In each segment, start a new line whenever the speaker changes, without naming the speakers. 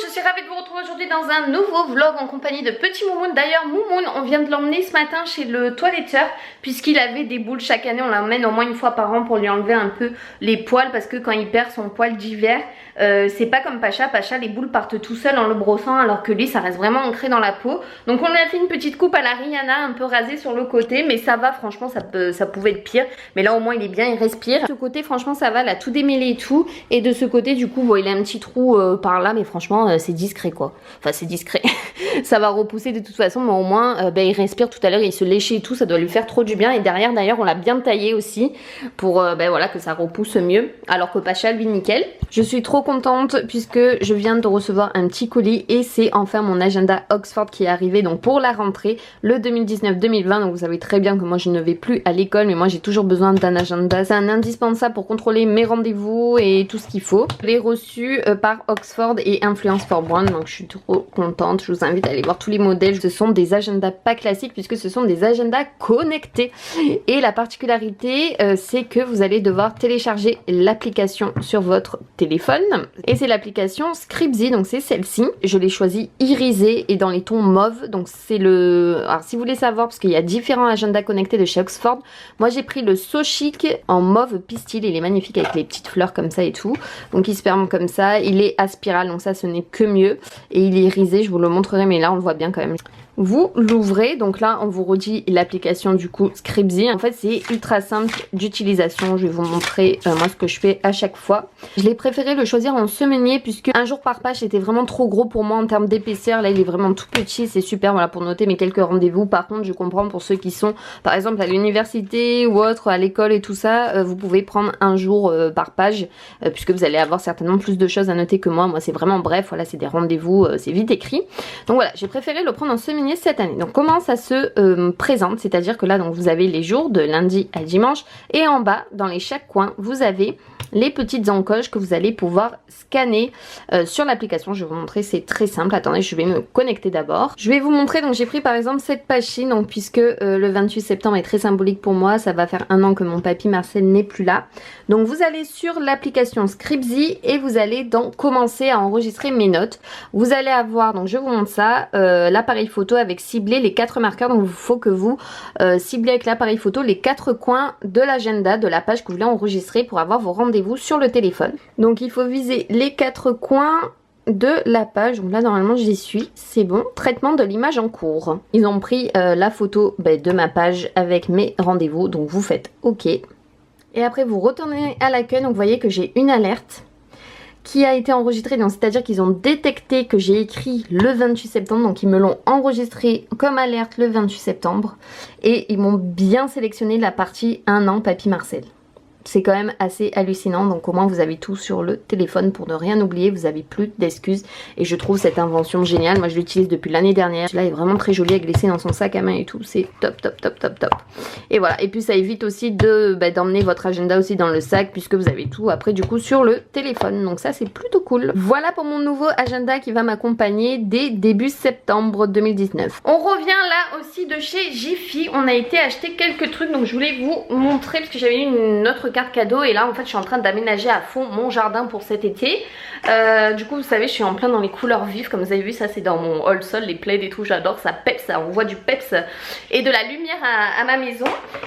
je suis ravie de vous retrouver aujourd'hui dans un nouveau vlog en compagnie de petit Moumoun. D'ailleurs Moumoun, on vient de l'emmener ce matin chez le toiletteur puisqu'il avait des boules. Chaque année on l'emmène au moins une fois par an pour lui enlever un peu les poils, parce que quand il perd son poil d'hiver, c'est pas comme Pacha. Pacha, les boules partent tout seul en le brossant, alors que lui ça reste vraiment ancré dans la peau. Donc on lui a fait une petite coupe à la Rihanna, un peu rasée sur le côté, mais ça va, franchement ça pouvait être pire, mais là au moins il est bien, il respire. De ce côté franchement ça va, il a tout démêlé et tout, et de ce côté du coup bon, il a un petit trou par là, mais franchement c'est discret quoi. Enfin c'est discret. Ça va repousser de toute façon, mais au moins il respire. Tout à l'heure il se léchait et tout, ça doit lui faire trop du bien. Et derrière d'ailleurs on l'a bien taillé aussi pour voilà, que ça repousse mieux, alors que Pacha lui nickel. Je suis trop contente puisque je viens de recevoir un petit colis et c'est enfin mon agenda Oxford qui est arrivé, donc pour la rentrée le 2019-2020. Donc vous savez très bien que moi je ne vais plus à l'école, mais moi j'ai toujours besoin d'un agenda, c'est un indispensable pour contrôler mes rendez-vous et tout ce qu'il faut. Je l'ai reçu par Oxford et Influence for Brand, donc je suis trop contente. Je vous invite à aller voir tous les modèles. Ce sont des agendas pas classiques puisque ce sont des agendas connectés, et la particularité c'est que vous allez devoir télécharger l'application sur votre téléphone, et c'est l'application Scribzy, donc c'est celle-ci. Je l'ai choisie irisée et dans les tons mauve, donc c'est le... Alors si vous voulez savoir, parce qu'il y a différents agendas connectés de chez Oxford, moi j'ai pris le So Chic en mauve pistil. Il est magnifique avec les petites fleurs comme ça et tout, donc il se ferme comme ça, il est à spirale, donc ça ce n'est que mieux, et il est irisé, je vous le montrerai, mais là on le voit bien quand même. Vous l'ouvrez, donc là on vous redit l'application du coup Scribzy. En fait c'est ultra simple d'utilisation, je vais vous montrer moi ce que je fais à chaque fois. Je l'ai préféré le choisir en semainier puisque un jour par page était vraiment trop gros pour moi en termes d'épaisseur. Là il est vraiment tout petit, c'est super, voilà, pour noter mes quelques rendez-vous. Par contre je comprends pour ceux qui sont par exemple à l'université ou autre, à l'école et tout ça, vous pouvez prendre un jour par page puisque vous allez avoir certainement plus de choses à noter que moi. Moi c'est vraiment bref, voilà, c'est des rendez-vous, c'est vite écrit. Donc voilà, j'ai préféré le prendre en semainier cette année. Donc comment ça se présente, c'est à dire que là donc vous avez les jours de lundi à dimanche, et en bas dans les chaque coin vous avez les petites encoches que vous allez pouvoir scanner sur l'application. Je vais vous montrer, c'est très simple. Attendez, je vais me connecter d'abord. Je vais vous montrer, donc j'ai pris par exemple cette page-ci, donc puisque le 28 septembre est très symbolique pour moi, ça va faire un an que mon papy Marcel n'est plus là. Donc vous allez sur l'application Scribzy et vous allez donc commencer à enregistrer mes notes. Vous allez avoir, donc je vous montre ça, l'appareil photo avec ciblé les 4 marqueurs. Donc il faut que vous ciblez avec l'appareil photo les 4 coins de l'agenda, de la page que vous voulez enregistrer pour avoir vos rendez-vous sur le téléphone. Donc il faut viser les 4 coins de la page. Donc là normalement j'y suis, c'est bon. Traitement de l'image en cours. Ils ont pris la photo de ma page avec mes rendez-vous, donc vous faites OK. Et après vous retournez à l'accueil, donc vous voyez que j'ai une alerte qui a été enregistrée, donc c'est-à-dire qu'ils ont détecté que j'ai écrit le 28 septembre, donc ils me l'ont enregistré comme alerte le 28 septembre, et ils m'ont bien sélectionné la partie 1 an Papy Marcel. C'est quand même assez hallucinant, donc au moins vous avez tout sur le téléphone pour ne rien oublier, vous avez plus d'excuses, et je trouve cette invention géniale. Moi je l'utilise depuis l'année dernière, là est vraiment très jolie à glisser dans son sac à main et tout, c'est top top top top top. Et voilà, et puis ça évite aussi de d'emmener votre agenda aussi dans le sac puisque vous avez tout après du coup sur le téléphone, donc ça c'est plutôt cool. Voilà pour mon nouveau agenda qui va m'accompagner dès début septembre 2019. On revient là aussi de chez Jiffy, on a été acheter quelques trucs, donc je voulais vous montrer parce que j'avais eu une autre carte cadeau, et là en fait je suis en train d'aménager à fond mon jardin pour cet été. Du coup vous savez je suis en plein dans les couleurs vives, comme vous avez vu, ça c'est dans mon hall sol, les plaids et tout, j'adore, ça peps, ça envoie du peps et de la lumière à ma maison.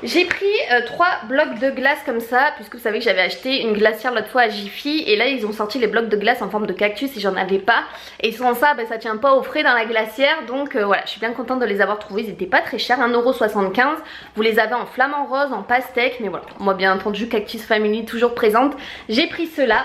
J'ai pris 3 blocs de glace comme ça, puisque vous savez que j'avais acheté une glacière l'autre fois à Jiffy, et là ils ont sorti les blocs de glace en forme de cactus et j'en avais pas, et sans ça ça tient pas au frais dans la glacière, donc voilà, je suis bien contente de les avoir trouvés. Ils étaient pas très chers, 1,75 €, vous les avez en flamant rose, en pastèque, mais voilà, moi bien entendu Cactus Family toujours présente, j'ai pris cela.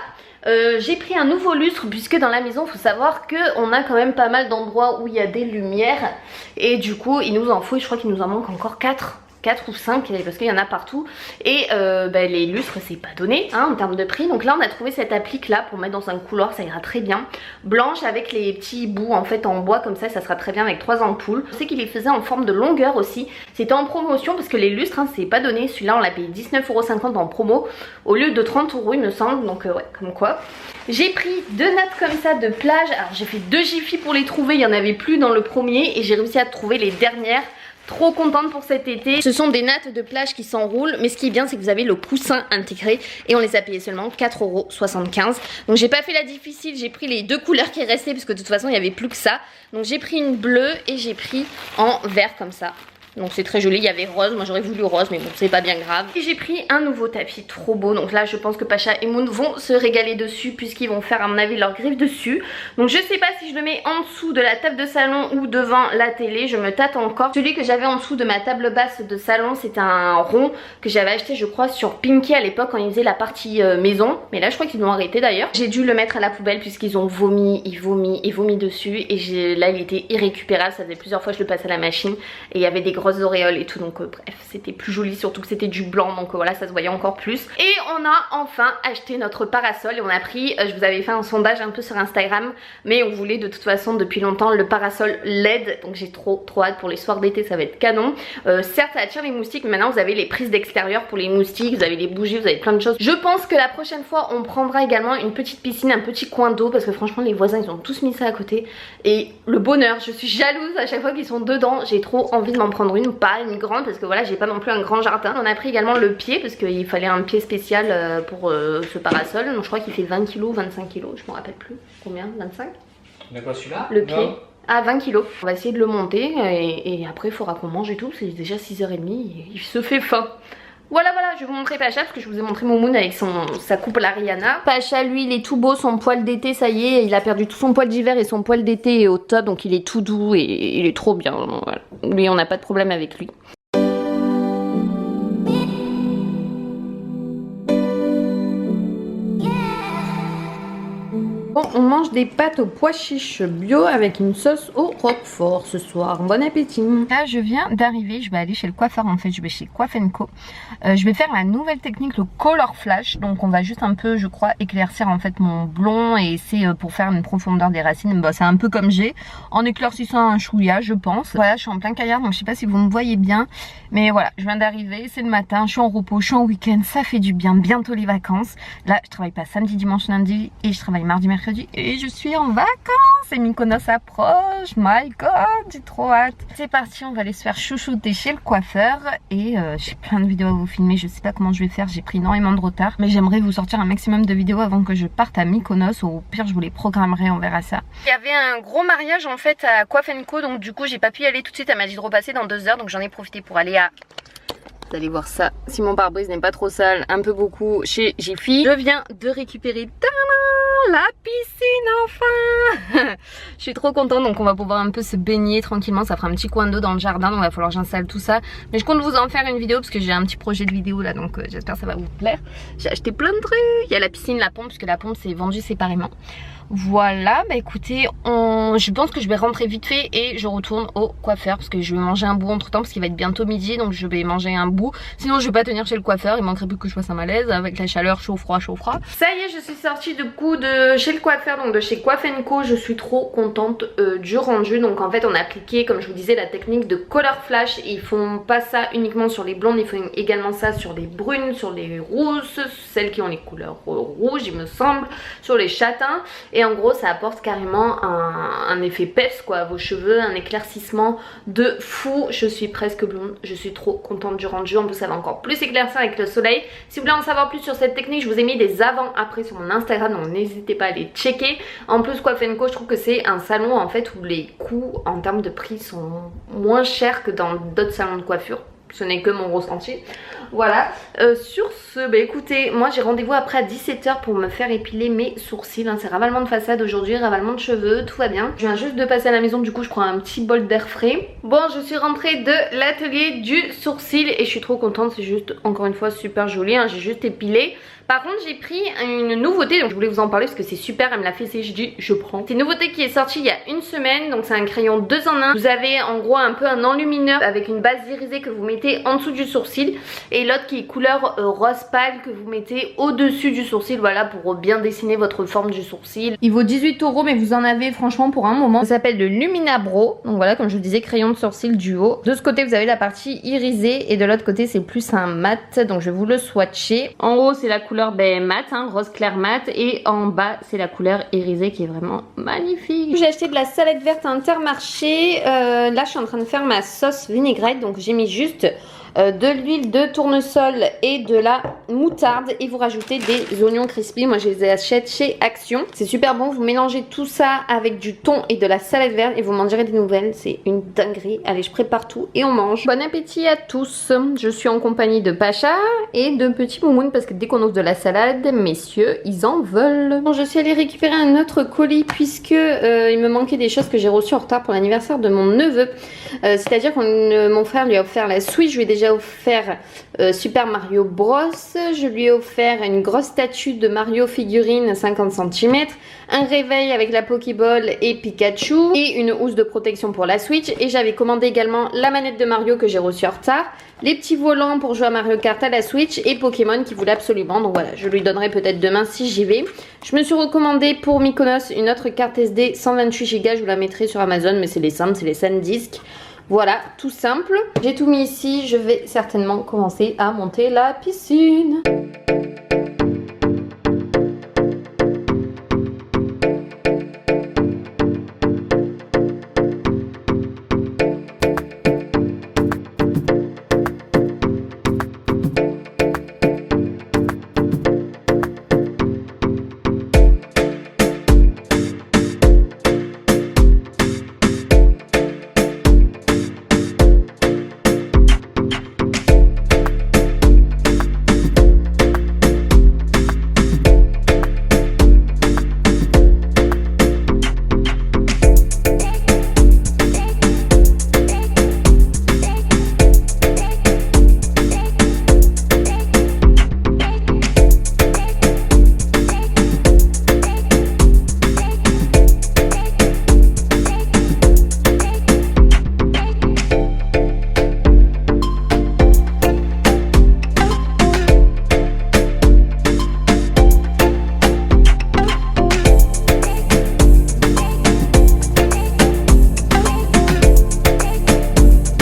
J'ai pris un nouveau lustre puisque dans la maison il faut savoir qu'on a quand même pas mal d'endroits où il y a des lumières, et du coup il nous en faut, je crois qu'il nous en manque encore 4 ou 5 parce qu'il y en a partout, et les lustres c'est pas donné hein, en termes de prix. Donc là on a trouvé cette applique là pour mettre dans un couloir, ça ira très bien, blanche avec les petits bouts en fait en bois comme ça sera très bien avec 3 ampoules. Je sais qu'il les faisait en forme de longueur aussi, c'était en promotion parce que les lustres hein, c'est pas donné, celui-là on l'a payé 19,50 € en promo au lieu de 30 € il me semble, donc ouais, comme quoi. J'ai pris 2 nattes comme ça de plage, alors j'ai fait 2 Jiffy pour les trouver, il y en avait plus dans le premier et j'ai réussi à trouver les dernières Trop contente pour cet été. Ce sont des nattes de plage qui s'enroulent, mais ce qui est bien c'est que vous avez le coussin intégré et on les a payés seulement 4,75 €. Donc j'ai pas fait la difficile, j'ai pris les deux couleurs qui restaient parce que de toute façon il n'y avait plus que ça. Donc j'ai pris une bleue et j'ai pris en vert comme ça. Donc c'est très joli, il y avait rose, moi j'aurais voulu rose mais bon c'est pas bien grave. Et j'ai pris un nouveau tapis trop beau, donc là je pense que Pacha et Moon vont se régaler dessus puisqu'ils vont faire à mon avis leur griffe dessus. Donc je sais pas si je le mets en dessous de la table de salon ou devant la télé, je me tâte encore. Celui que j'avais en dessous de ma table basse de salon c'était un rond que j'avais acheté je crois sur Pinky à l'époque quand ils faisaient la partie maison. Mais là je crois qu'ils l'ont arrêté d'ailleurs. J'ai dû le mettre à la poubelle puisqu'ils ont vomi, ils vomi dessus. Et là il était irrécupérable, ça faisait plusieurs fois que je le passais à la machine. Et il y avait des grosses auréoles et tout, donc bref c'était plus joli, surtout que c'était du blanc, donc voilà ça se voyait encore plus. Et on a enfin acheté notre parasol et on a pris, je vous avais fait un sondage un peu sur Instagram, mais on voulait de toute façon depuis longtemps le parasol LED, donc j'ai trop hâte pour les soirs d'été, ça va être canon. Certes ça attire les moustiques, mais maintenant vous avez les prises d'extérieur pour les moustiques, vous avez les bougies, vous avez plein de choses. Je pense que la prochaine fois on prendra également une petite piscine, un petit coin d'eau, parce que franchement les voisins ils ont tous mis ça à côté et le bonheur, je suis jalouse à chaque fois qu'ils sont dedans, j'ai trop envie de m'en prendre une, pas une grande parce que voilà j'ai pas non plus un grand jardin. On a pris également le pied parce qu'il fallait un pied spécial pour ce parasol, donc je crois qu'il fait 20 kg, 25 kg, je me rappelle plus combien, 25.
De quoi celui-là?
Le pied. Ah 20 kg. On va essayer de le monter et après il faudra qu'on mange et tout, c'est déjà 6h30 et il se fait faim. Voilà, je vais vous montrer Pacha parce que je vous ai montré Moon avec sa coupe à la Rihanna. Pacha lui il est tout beau, son poil d'été ça y est, il a perdu tout son poil d'hiver et son poil d'été est au top, donc il est tout doux et il est trop bien. Voilà. Lui on n'a pas de problème avec lui. Bon, on mange des pâtes aux pois chiches bio avec une sauce au roquefort ce soir. Bon appétit. Là, je viens d'arriver. Je vais aller chez le coiffeur en fait. Je vais chez Coiffe & Co. Je vais faire la nouvelle technique, le color flash. Donc, on va juste un peu, je crois, éclaircir en fait mon blond et c'est pour faire une profondeur des racines. Bah, c'est un peu comme j'ai en éclaircissant un chouïa, je pense. Voilà, je suis en plein caillard donc je sais pas si vous me voyez bien. Mais voilà, je viens d'arriver. C'est le matin. Je suis en repos, je suis en week-end. Ça fait du bien. Bientôt les vacances. Là, je travaille pas samedi, dimanche, lundi et je travaille mardi, mercredi. Et je suis en vacances et Mykonos approche. My god, j'ai trop hâte. C'est parti, on va aller se faire chouchouter chez le coiffeur. Et j'ai plein de vidéos à vous filmer. Je sais pas comment je vais faire, j'ai pris énormément de retard. Mais j'aimerais vous sortir un maximum de vidéos avant que je parte à Mykonos. Au pire je vous les programmerai, on verra ça. Il y avait un gros mariage en fait à Coiffe & Co. Donc du coup j'ai pas pu y aller tout de suite. Elle m'a dit de repasser dans 2 heures. Donc j'en ai profité pour aller à... Vous allez voir ça, si mon pare-brise n'est pas trop sale, un peu beaucoup chez Jiffy. Je viens de récupérer la piscine enfin. Je suis trop contente, donc on va pouvoir un peu se baigner tranquillement. Ça fera un petit coin d'eau dans le jardin, donc il va falloir que j'installe tout ça. Mais je compte vous en faire une vidéo parce que j'ai un petit projet de vidéo là, donc j'espère que ça va vous plaire. J'ai acheté plein de trucs. Il y a la piscine, la pompe, parce que la pompe c'est vendu séparément. Voilà, bah écoutez, je pense que je vais rentrer vite fait et je retourne au coiffeur parce que je vais manger un bout entre temps parce qu'il va être bientôt midi, donc je vais manger un bout. Sinon je vais pas tenir chez le coiffeur, il manquerait plus que je fasse un malaise avec la chaleur, chaud froid. Ça y est, je suis sortie du coup de chez le coiffeur, donc de chez Coiffe & Co. Je suis trop contente du rendu. Donc en fait on a appliqué, comme je vous disais, la technique de color flash. Ils font pas ça uniquement sur les blondes, ils font également ça sur les brunes, sur les rousses, celles qui ont les couleurs rouges il me semble, sur les châtains. Et en gros ça apporte carrément un effet peps quoi à vos cheveux, un éclaircissement de fou. Je suis presque blonde, je suis trop contente du rendu. En plus ça va encore plus éclaircir avec le soleil. Si vous voulez en savoir plus sur cette technique, je vous ai mis des avant après sur mon Instagram, donc n'hésitez pas à les checker. En plus Coiffe & Co, je trouve que c'est un salon en fait où les coûts en termes de prix sont moins chers que dans d'autres salons de coiffure. Ce n'est que mon ressenti. Voilà, sur ce, bah écoutez, moi j'ai rendez-vous après à 17 h pour me faire épiler mes sourcils, hein. C'est ravalement de façade aujourd'hui, ravalement de cheveux, tout va bien. Je viens juste de passer à la maison, du coup je prends un petit bol d'air frais. Bon, je suis rentrée de l'atelier du sourcil et je suis trop contente, c'est juste encore une fois super joli, hein. J'ai juste épilé. Par contre j'ai pris une nouveauté, donc je voulais vous en parler parce que c'est super, elle me l'a fait essayer, je dis je prends. C'est une nouveauté qui est sortie il y a une semaine, donc c'est un crayon 2 en 1. Vous avez en gros un peu un enlumineur avec une base irisée que vous mettez mettez en dessous du sourcil. Et l'autre qui est couleur rose pâle que vous mettez au-dessus du sourcil, voilà, pour bien dessiner votre forme du sourcil. Il vaut 18 €, mais vous en avez franchement pour un moment. Ça s'appelle le Lumina Brow. Donc voilà, comme je vous disais, crayon de sourcil duo. De ce côté, vous avez la partie irisée et de l'autre côté, c'est plus un mat. Donc je vais vous le swatcher. En haut, c'est la couleur mat, hein, rose clair mat. Et en bas, c'est la couleur irisée qui est vraiment magnifique. J'ai acheté de la salade verte à Intermarché. Là, je suis en train de faire ma sauce vinaigrette. Donc j'ai mis juste de l'huile de tournesol et de la moutarde et vous rajoutez des oignons crispy. Moi je les achète chez Action. C'est super bon, vous mélangez tout ça avec du thon et de la salade verte et vous m'en direz des nouvelles, c'est une dinguerie. Allez, je prépare tout et on mange. Bon appétit à tous. Je suis en compagnie de Pacha et de Petit Moumoun parce que dès qu'on ouvre de la salade, messieurs, ils en veulent. Bon, je suis allée récupérer un autre colis puisque il me manquait des choses que j'ai reçues en retard pour l'anniversaire de mon neveu. C'est-à-dire que mon frère lui a offert la Switch, je lui ai déjà offert Super Mario Bros. Je lui ai offert une grosse statue de Mario figurine 50 cm, un réveil avec la Pokéball et Pikachu et une housse de protection pour la Switch. Et j'avais commandé également la manette de Mario que j'ai reçue en retard, les petits volants pour jouer à Mario Kart à la Switch et Pokémon qui voulait absolument. Donc voilà, je lui donnerai peut-être demain si j'y vais. Je me suis recommandé pour Mykonos une autre carte SD 128 Go. Je vous la mettrai sur Amazon, mais c'est les simples, c'est les SanDisk. Voilà, tout simple. J'ai tout mis ici. Je vais certainement commencer à monter la piscine.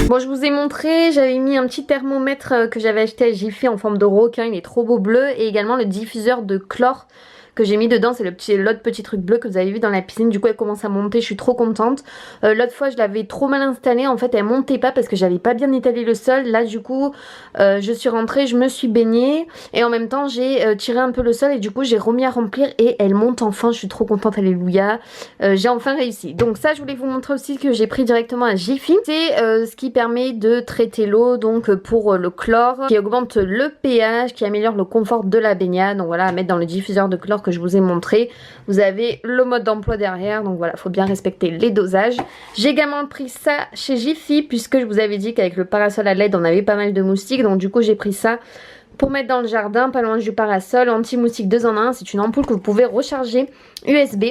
Bon, je vous ai montré, j'avais mis un petit thermomètre que j'avais acheté à Jiffy en forme de requin, il est trop beau bleu, et également le diffuseur de chlore que j'ai mis dedans, c'est l'autre petit truc bleu que vous avez vu dans la piscine. Du coup elle commence à monter, je suis trop contente. L'autre fois je l'avais trop mal installée, en fait elle montait pas parce que j'avais pas bien étalé le sol. Là du coup je suis rentrée, je me suis baignée et en même temps j'ai tiré un peu le sol et du coup j'ai remis à remplir et elle monte enfin, je suis trop contente, alléluia. J'ai enfin réussi. Donc ça je voulais vous montrer aussi que j'ai pris directement à Jiffy. C'est ce qui permet de traiter l'eau, donc pour le chlore, qui augmente le pH, qui améliore le confort de la baignade. Donc voilà, à mettre dans le diffuseur de chlore que je vous ai montré. Vous avez le mode d'emploi derrière, donc voilà, faut bien respecter les dosages. J'ai également pris ça chez Jiffy puisque je vous avais dit qu'avec le parasol à LED on avait pas mal de moustiques, donc du coup j'ai pris ça pour mettre dans le jardin, pas loin du parasol. Anti-moustique 2 en 1, c'est une ampoule que vous pouvez recharger USB.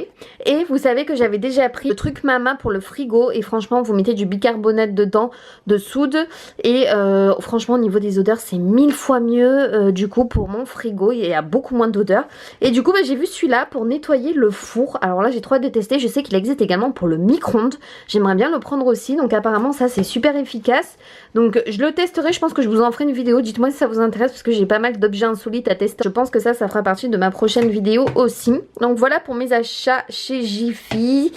Et vous savez que j'avais déjà pris le truc Mama pour le frigo et franchement vous mettez du bicarbonate dedans de soude et franchement au niveau des odeurs c'est 1000 fois mieux du coup pour mon frigo, il y a beaucoup moins d'odeurs. Et du coup j'ai vu celui-là pour nettoyer le four, alors là j'ai trop hâte de tester. Je sais qu'il existe également pour le micro-ondes, j'aimerais bien le prendre aussi, donc apparemment ça c'est super efficace. Donc je le testerai, je pense que je vous en ferai une vidéo, dites-moi si ça vous intéresse parce que j'ai pas mal d'objets insolites à tester. Je pense que ça fera partie de ma prochaine vidéo aussi. Donc voilà pour mes achats chez Jiffy.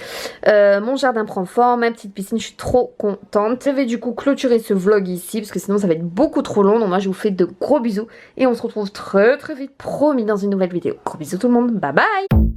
Mon jardin prend forme, ma petite piscine, je suis trop contente. Je vais du coup clôturer ce vlog ici parce que sinon ça va être beaucoup trop long. Donc moi je vous fais de gros bisous et on se retrouve très vite, promis, dans une nouvelle vidéo. Gros bisous tout le monde, bye bye.